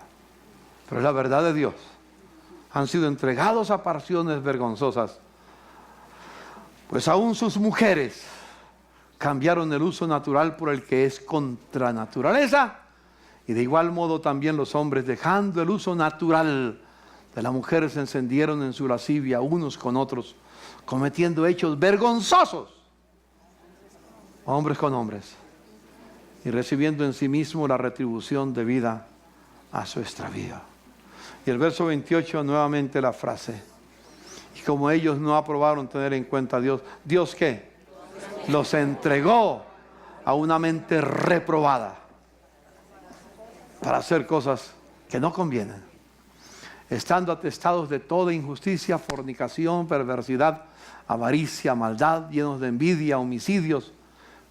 pero es la verdad de Dios. Han sido entregados a pasiones vergonzosas, pues aún sus mujeres cambiaron el uso natural por el que es contra naturaleza. Y de igual modo también los hombres, dejando el uso natural de la mujer, se encendieron en su lascivia unos con otros, cometiendo hechos vergonzosos, hombres con hombres y recibiendo en sí mismo la retribución debida a su extravío. Y el verso 28 nuevamente la frase: y como ellos no aprobaron tener en cuenta a Dios, ¿Dios qué? Los entregó a una mente reprobada para hacer cosas que no convienen, estando atestados de toda injusticia, fornicación, perversidad, avaricia, maldad, llenos de envidia, homicidios,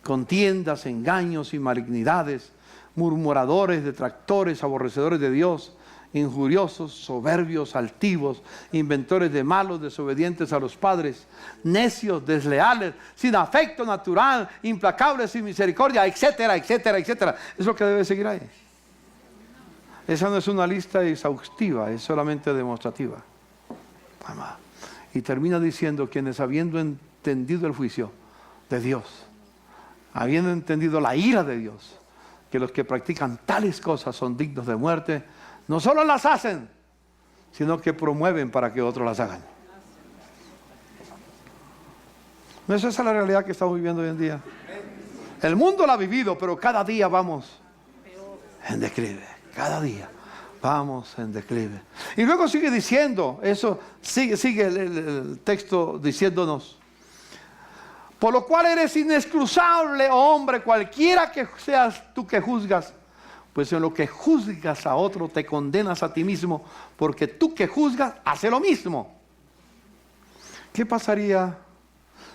contiendas, engaños y malignidades, murmuradores, detractores, aborrecedores de Dios, injuriosos, soberbios, altivos, inventores de malos, desobedientes a los padres, necios, desleales, sin afecto natural, implacables, sin misericordia, etcétera, etcétera, etcétera. Es lo que debe seguir ahí. Esa no es una lista exhaustiva, es solamente demostrativa. Y termina diciendo: quienes habiendo entendido el juicio de Dios, habiendo entendido la ira de Dios, que los que practican tales cosas son dignos de muerte, no solo las hacen, sino que promueven para que otros las hagan. ¿No es esa la realidad que estamos viviendo hoy en día? El mundo la ha vivido, pero cada día vamos en declive. Cada día vamos en declive. Y luego sigue diciendo, eso sigue el texto diciéndonos: por lo cual eres inexcusable, oh hombre, cualquiera que seas tú que juzgas, pues en lo que juzgas a otro te condenas a ti mismo, porque tú que juzgas hace lo mismo. ¿Qué pasaría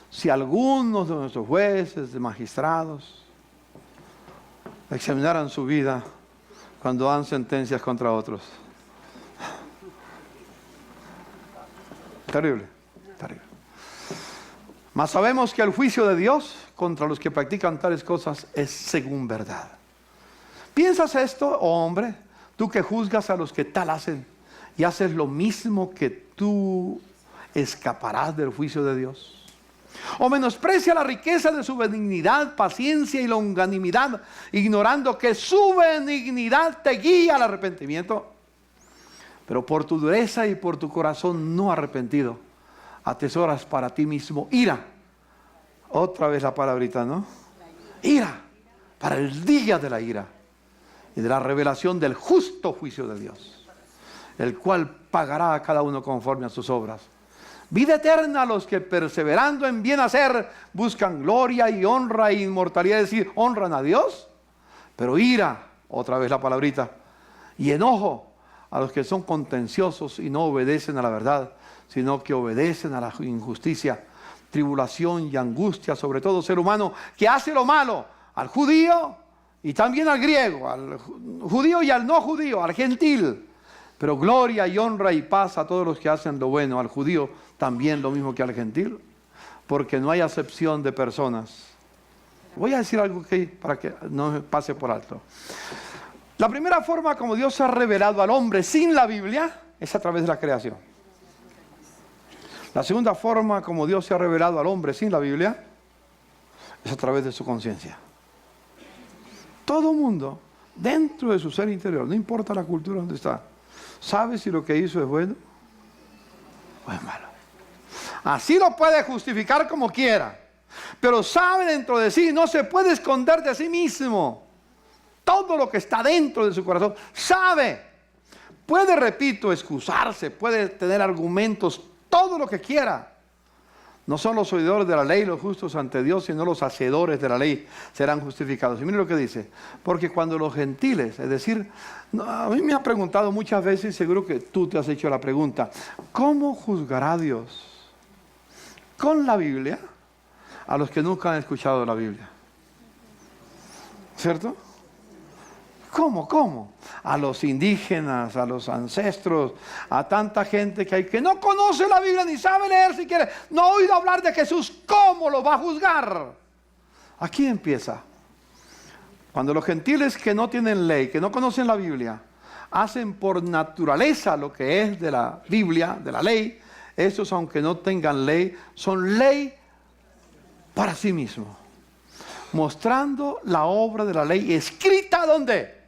si algunos de nuestros jueces, de magistrados, examinaran su vida cuando dan sentencias contra otros? Terrible, terrible. Mas sabemos que el juicio de Dios contra los que practican tales cosas es según verdad. ¿Piensas esto, oh hombre? Tú que juzgas a los que tal hacen y haces lo mismo que tú, ¿escaparás del juicio de Dios? ¿O menosprecia la riqueza de su benignidad, paciencia y longanimidad, ignorando que su benignidad te guía al arrepentimiento? Pero por tu dureza y por tu corazón no arrepentido, atesoras para ti mismo ira. Otra vez la palabrita, ¿no? Ira, para el día de la ira y de la revelación del justo juicio de Dios, el cual pagará a cada uno conforme a sus obras. Vida eterna a los que perseverando en bien hacer buscan gloria y honra e inmortalidad, es decir, honran a Dios. Pero ira, otra vez la palabrita, y enojo a los que son contenciosos y no obedecen a la verdad, sino que obedecen a la injusticia, tribulación y angustia sobre todo ser humano que hace lo malo, al judío y también al griego, al judío y al no judío, al gentil. Pero gloria y honra y paz a todos los que hacen lo bueno, al judío también lo mismo que al gentil, porque no hay acepción de personas. Voy a decir algo para que no me pase por alto. La primera forma como Dios se ha revelado al hombre sin la Biblia es a través de la creación. La segunda forma como Dios se ha revelado al hombre sin la Biblia es a través de su conciencia. Todo mundo, dentro de su ser interior, no importa la cultura donde está, sabe si lo que hizo es bueno o es malo. Así lo puede justificar como quiera, pero sabe dentro de sí, no se puede esconder de sí mismo. Todo lo que está dentro de su corazón, sabe. Puede, repito, excusarse, puede tener argumentos, todo lo que quiera. No son los oidores de la ley los justos ante Dios, sino los hacedores de la ley serán justificados. Y mire lo que dice: porque cuando los gentiles, es decir, a mí me ha preguntado muchas veces, seguro que tú te has hecho la pregunta, ¿cómo juzgará Dios con la Biblia a los que nunca han escuchado la Biblia? ¿Cierto? ¿Cómo? A los indígenas, a los ancestros, a tanta gente que hay que no conoce la Biblia ni sabe leer siquiera, no ha oído hablar de Jesús. ¿Cómo lo va a juzgar? Aquí empieza. Cuando los gentiles que no tienen ley, que no conocen la Biblia, hacen por naturaleza lo que es de la Biblia, de la ley, estos, aunque no tengan ley, son ley para sí mismos, mostrando la obra de la ley escrita ¿dónde?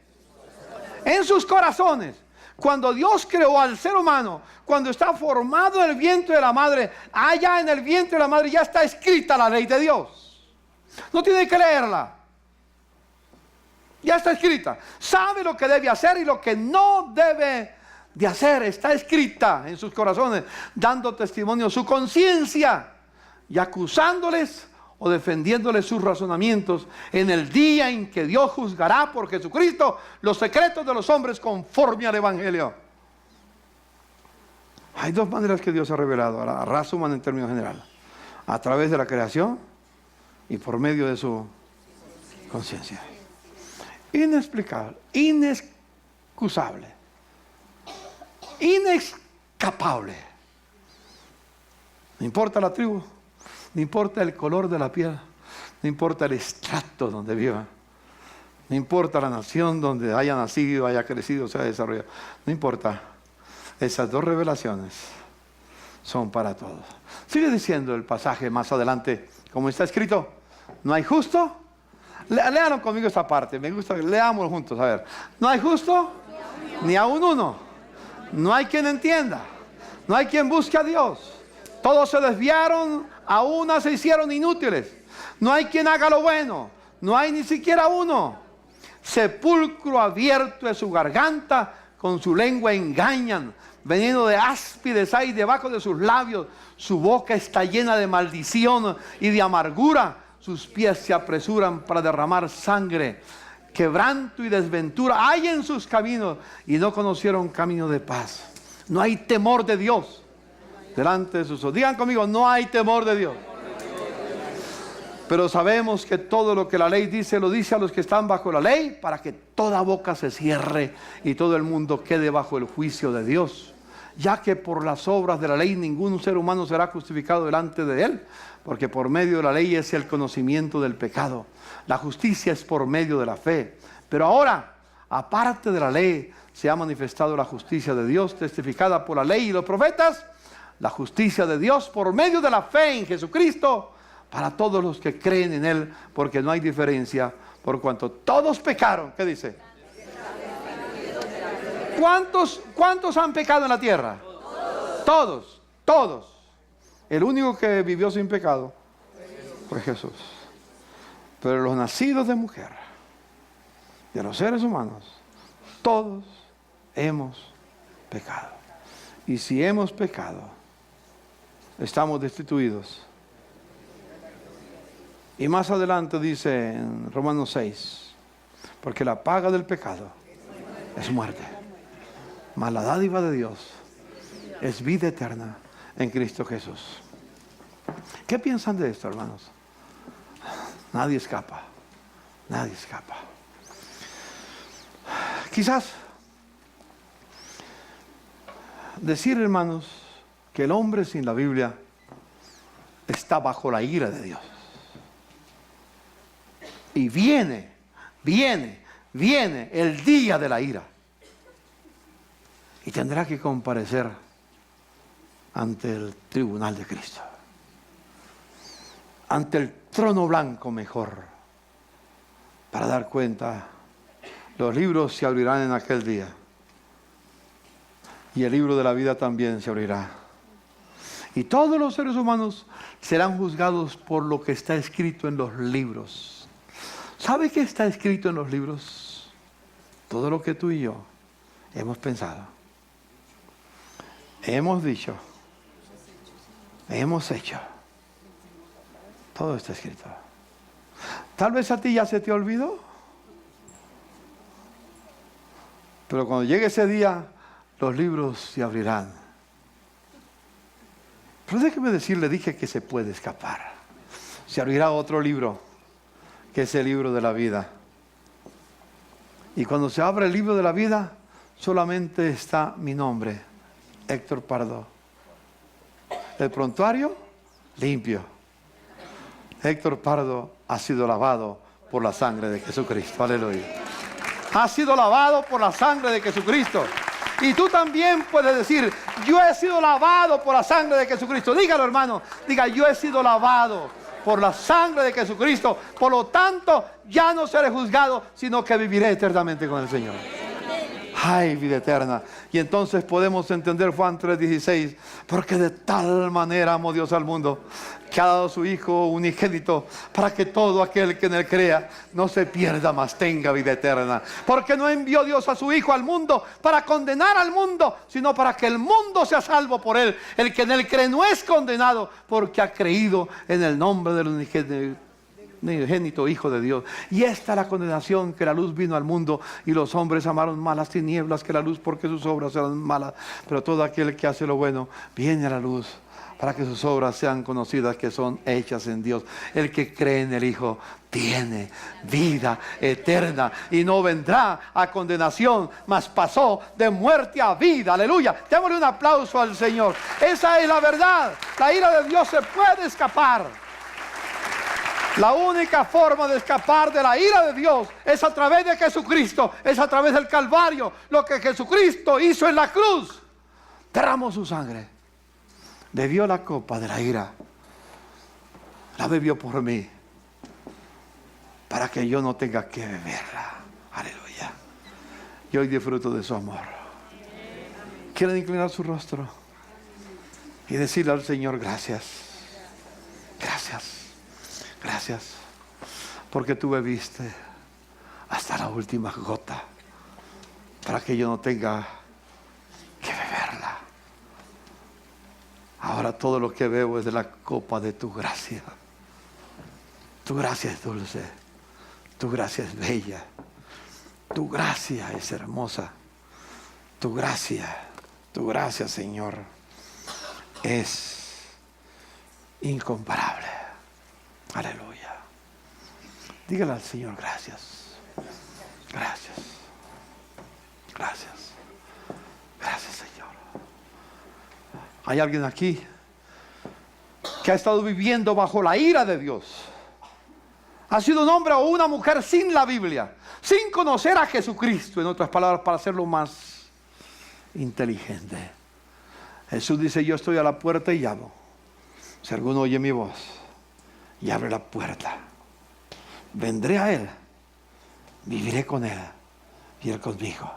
En sus corazones. Cuando Dios creó al ser humano, cuando está formado en el vientre de la madre, allá en el vientre de la madre ya está escrita la ley de Dios. No tiene que leerla. Ya está escrita. Sabe lo que debe hacer y lo que no debe de hacer. Está escrita en sus corazones, dando testimonio su conciencia y acusándoles o defendiéndoles sus razonamientos en el día en que Dios juzgará por Jesucristo los secretos de los hombres conforme al Evangelio. Hay dos maneras que Dios ha revelado a la raza humana en términos generales: a través de la creación y por medio de su conciencia. Inexplicable, inexcusable, inescapable. No importa la tribu, no importa el color de la piel, no importa el estrato donde viva, no importa la nación donde haya nacido, haya crecido, se haya desarrollado, no importa. Esas dos revelaciones son para todos. Sigue diciendo el pasaje más adelante, como está escrito: no hay justo. Léanlo conmigo esta parte, me gusta, leámoslo juntos, a ver. No hay justo, ni aun uno. No hay quien entienda, no hay quien busque a Dios. Todos se desviaron, a una se hicieron inútiles. No hay quien haga lo bueno, no hay ni siquiera uno. Sepulcro abierto es su garganta, con su lengua engañan. Veneno de áspides hay debajo de sus labios. Su boca está llena de maldición y de amargura. Sus pies se apresuran para derramar sangre. Quebranto y desventura hay en sus caminos, y no conocieron camino de paz. No hay temor de Dios delante de sus ojos. Digan conmigo: no hay temor de Dios. Pero sabemos que todo lo que la ley dice, lo dice a los que están bajo la ley, para que toda boca se cierre y todo el mundo quede bajo el juicio de Dios. Ya que por las obras de la ley ningún ser humano será justificado delante de él, porque por medio de la ley es el conocimiento del pecado. La justicia es por medio de la fe. Pero ahora, aparte de la ley, se ha manifestado la justicia de Dios, testificada por la ley y los profetas. La justicia de Dios por medio de la fe en Jesucristo, para todos los que creen en Él, porque no hay diferencia, por cuanto todos pecaron. ¿Qué dice? ¿Cuántos han pecado en la tierra? Todos. El único que vivió sin pecado fue Jesús. Pero los nacidos de mujer, de los seres humanos, todos hemos pecado. Y si hemos pecado, estamos destituidos. Y más adelante dice en Romanos 6, porque la paga del pecado es muerte, mas la dádiva de Dios es vida eterna en Cristo Jesús. ¿Qué piensan de esto, hermanos? Nadie escapa. Quizás decir, hermanos, que el hombre sin la Biblia está bajo la ira de Dios. Y viene el día de la ira. Y tendrá que comparecer ante el tribunal de Cristo. Ante el trono blanco mejor. Para dar cuenta. Los libros se abrirán en aquel día. Y el libro de la vida también se abrirá. Y todos los seres humanos serán juzgados por lo que está escrito en los libros. ¿Sabe qué está escrito en los libros? Todo lo que tú y yo hemos pensado, hemos dicho, hemos hecho. Todo está escrito. Tal vez a ti ya se te olvidó. Pero cuando llegue ese día, los libros se abrirán. Pero déjeme decirle, dije que se puede escapar. Se abrirá otro libro, que es el libro de la vida. Y cuando se abre el libro de la vida, solamente está mi nombre, Héctor Pardo. El prontuario, limpio. Héctor Pardo ha sido lavado por la sangre de Jesucristo. Aleluya. Ha sido lavado por la sangre de Jesucristo. Y tú también puedes decir: yo he sido lavado por la sangre de Jesucristo. Dígalo, hermano. Diga: yo he sido lavado por la sangre de Jesucristo. Por lo tanto, ya no seré juzgado, sino que viviré eternamente con el Señor. hay vida eterna. Y entonces podemos entender Juan 3:16, porque de tal manera amó Dios al mundo, que ha dado a su Hijo unigénito, para que todo aquel que en él crea no se pierda, mas tenga vida eterna. Porque no envió Dios a su Hijo al mundo para condenar al mundo, sino para que el mundo sea salvo por él. El que en él cree no es condenado, porque ha creído en el nombre del unigénito Hijo de Dios. Y esta es la condenación, que la luz vino al mundo, y los hombres amaron más las tinieblas que la luz, porque sus obras eran malas. Pero todo aquel que hace lo bueno viene a la luz, para que sus obras sean conocidas, que son hechas en Dios. El que cree en el Hijo tiene vida eterna, y no vendrá a condenación, mas pasó de muerte a vida. Aleluya. Démosle un aplauso al Señor. Esa es la verdad. La ira de Dios se puede escapar. La única forma de escapar de la ira de Dios es a través de Jesucristo, es a través del Calvario. Lo que Jesucristo hizo en la cruz: derramó su sangre, bebió la copa de la ira, la bebió por mí, para que yo no tenga que beberla. Aleluya. Y hoy disfruto de su amor. ¿Quieren inclinar su rostro y decirle al Señor: gracias, gracias, gracias, porque tú bebiste hasta la última gota, para que yo no tenga que beberla? Ahora todo lo que bebo es de la copa de tu gracia. Tu gracia es dulce, tu gracia es bella, tu gracia es hermosa, tu gracia, Señor, es incomparable. Aleluya. Dígale al Señor: gracias, gracias, gracias, gracias, Señor. ¿Hay alguien aquí que ha estado viviendo bajo la ira de Dios? Ha sido un hombre o una mujer sin la Biblia, sin conocer a Jesucristo, en otras palabras, para hacerlo más inteligente. Jesús dice: yo estoy a la puerta y llamo. Si alguno oye mi voz y abre la puerta, vendré a él, viviré con él y él conmigo.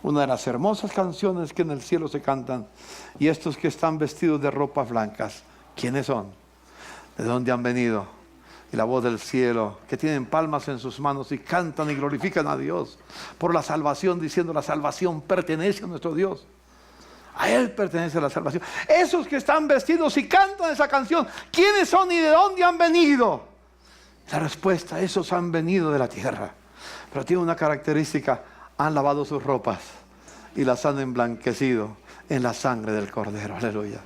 Una de las hermosas canciones que en el cielo se cantan. Y estos que están vestidos de ropas blancas, ¿quiénes son? ¿De dónde han venido? Y la voz del cielo, que tienen palmas en sus manos y cantan y glorifican a Dios por la salvación, diciendo: la salvación pertenece a nuestro Dios. A Él pertenece la salvación. Esos que están vestidos y cantan esa canción, ¿quiénes son y de dónde han venido? La respuesta: esos han venido de la tierra. Pero tiene una característica: han lavado sus ropas y las han emblanquecido en la sangre del Cordero. Aleluya.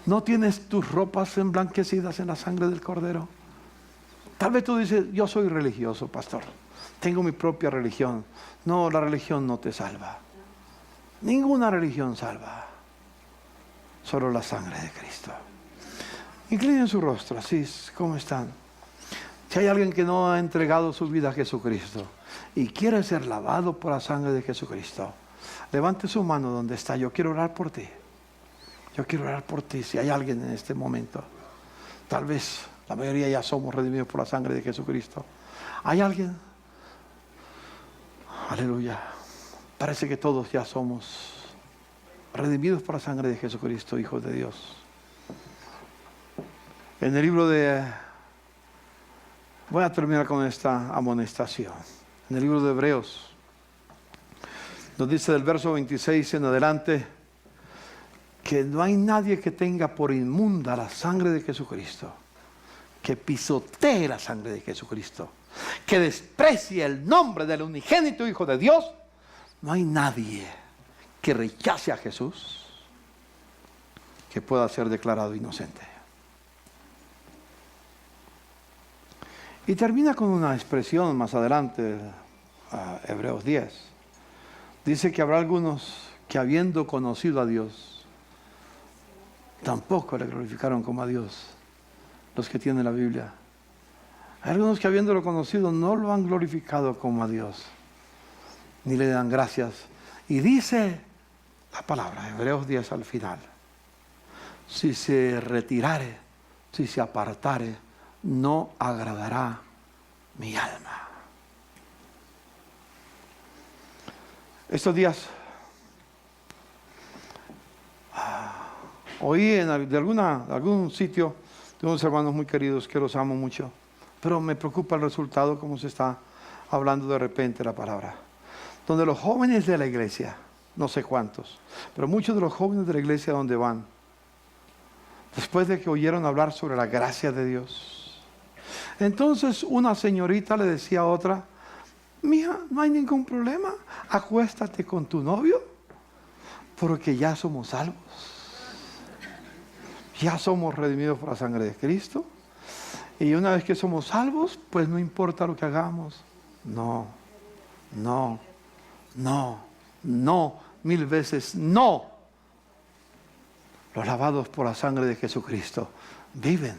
¿No tienes tus ropas emblanquecidas en la sangre del Cordero? Tal vez tú dices: yo soy religioso, pastor, tengo mi propia religión. No, la religión no te salva. Ninguna religión salva. Solo la sangre de Cristo. Inclinen su rostro, así como están. Si hay alguien que no ha entregado su vida a Jesucristo y quiere ser lavado por la sangre de Jesucristo, levante su mano donde está. Yo quiero orar por ti. Yo quiero orar por ti. Si hay alguien en este momento, tal vez la mayoría ya somos redimidos por la sangre de Jesucristo. ¿Hay alguien? Aleluya. Parece que todos ya somos redimidos por la sangre de Jesucristo, hijos de Dios. En el libro de... Voy a terminar con esta amonestación. En el libro de Hebreos, nos dice del verso 26 en adelante, que no hay nadie que tenga por inmunda la sangre de Jesucristo, que pisotee la sangre de Jesucristo, que desprecie el nombre del unigénito Hijo de Dios. No hay nadie que rechace a Jesús que pueda ser declarado inocente. Y termina con una expresión más adelante, Hebreos 10. Dice que habrá algunos que, habiendo conocido a Dios, tampoco le glorificaron como a Dios. Los que tienen la Biblia. Hay algunos que, habiéndolo conocido, no lo han glorificado como a Dios, ni le dan gracias. Y dice la palabra, Hebreos 10 al final: si se retirare, si se apartare, no agradará mi alma. Estos días oí de algún sitio de unos hermanos muy queridos que los amo mucho, pero me preocupa el resultado, como se está hablando de repente la palabra, donde los jóvenes de la iglesia, no sé cuántos, pero muchos de los jóvenes de la iglesia donde van, después de que oyeron hablar sobre la gracia de Dios, entonces una señorita le decía a otra: mija, no hay ningún problema, acuéstate con tu novio, porque ya somos salvos. Ya somos redimidos por la sangre de Cristo. Y una vez que somos salvos, pues no importa lo que hagamos. No, no, no, no, 1000 veces no. Los lavados por la sangre de Jesucristo viven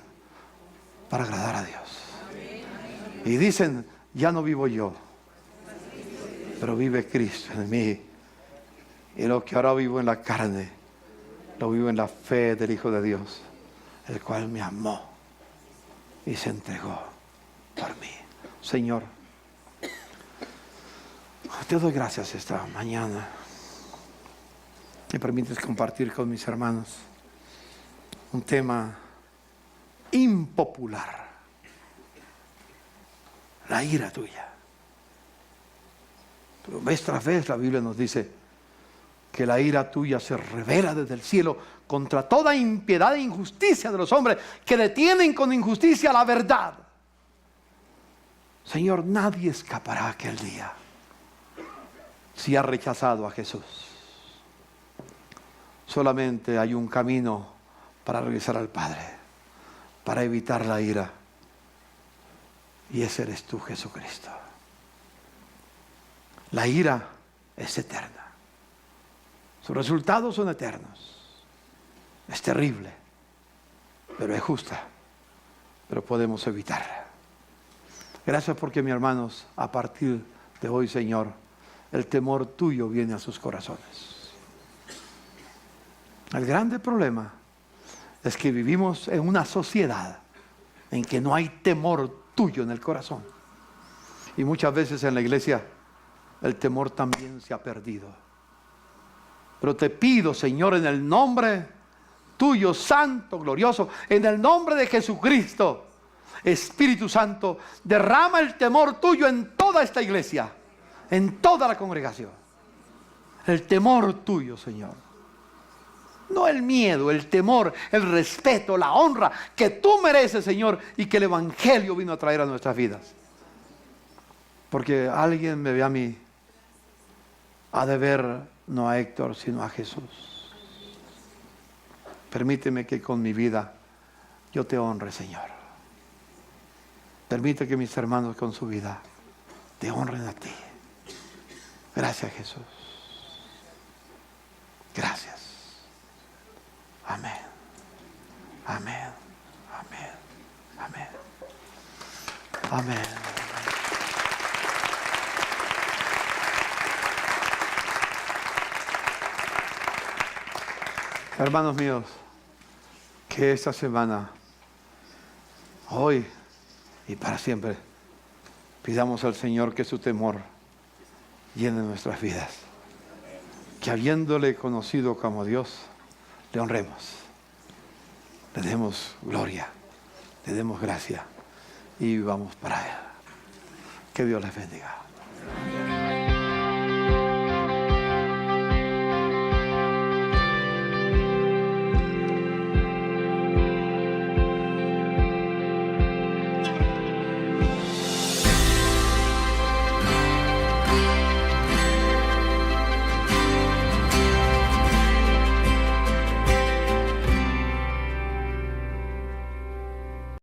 para agradar a Dios. Y dicen: ya no vivo yo, pero vive Cristo en mí. Y lo que ahora vivo en la carne, lo vivo en la fe del Hijo de Dios, el cual me amó y se entregó por mí. Señor, te doy gracias esta mañana. Me permites compartir con mis hermanos un tema impopular: la ira tuya. Pero vez tras vez la Biblia nos dice que la ira tuya se revela desde el cielo contra toda impiedad e injusticia de los hombres que detienen con injusticia la verdad. Señor, nadie escapará aquel día si ha rechazado a Jesús. Solamente hay un camino para regresar al Padre, para evitar la ira, y ese eres tú, Jesucristo. La ira es eterna. Sus resultados son eternos. Es terrible, pero es justa. Pero podemos evitarla. Gracias porque, mis hermanos, a partir de hoy, Señor, el temor tuyo viene a sus corazones. El grande problema es que vivimos en una sociedad en que no hay temor tuyo en el corazón. Y muchas veces en la iglesia el temor también se ha perdido. Pero te pido, Señor, en el nombre tuyo, santo, glorioso, en el nombre de Jesucristo, Espíritu Santo, derrama el temor tuyo en toda esta iglesia, en toda la congregación. El temor tuyo, Señor. No el miedo, el temor, el respeto, la honra que tú mereces, Señor, y que el Evangelio vino a traer a nuestras vidas. Porque alguien me ve a mí, ha de ver no a Héctor, sino a Jesús. Permíteme que con mi vida yo te honre, Señor. Permite que mis hermanos con su vida te honren a ti. Gracias, Jesús. Gracias. Amén. Amén. Amén. Amén. Amén. Hermanos míos, que esta semana, hoy y para siempre, pidamos al Señor que su temor llene nuestras vidas. Que habiéndole conocido como Dios, le honremos, le demos gloria, le demos gracia y vivamos para Él. Que Dios les bendiga.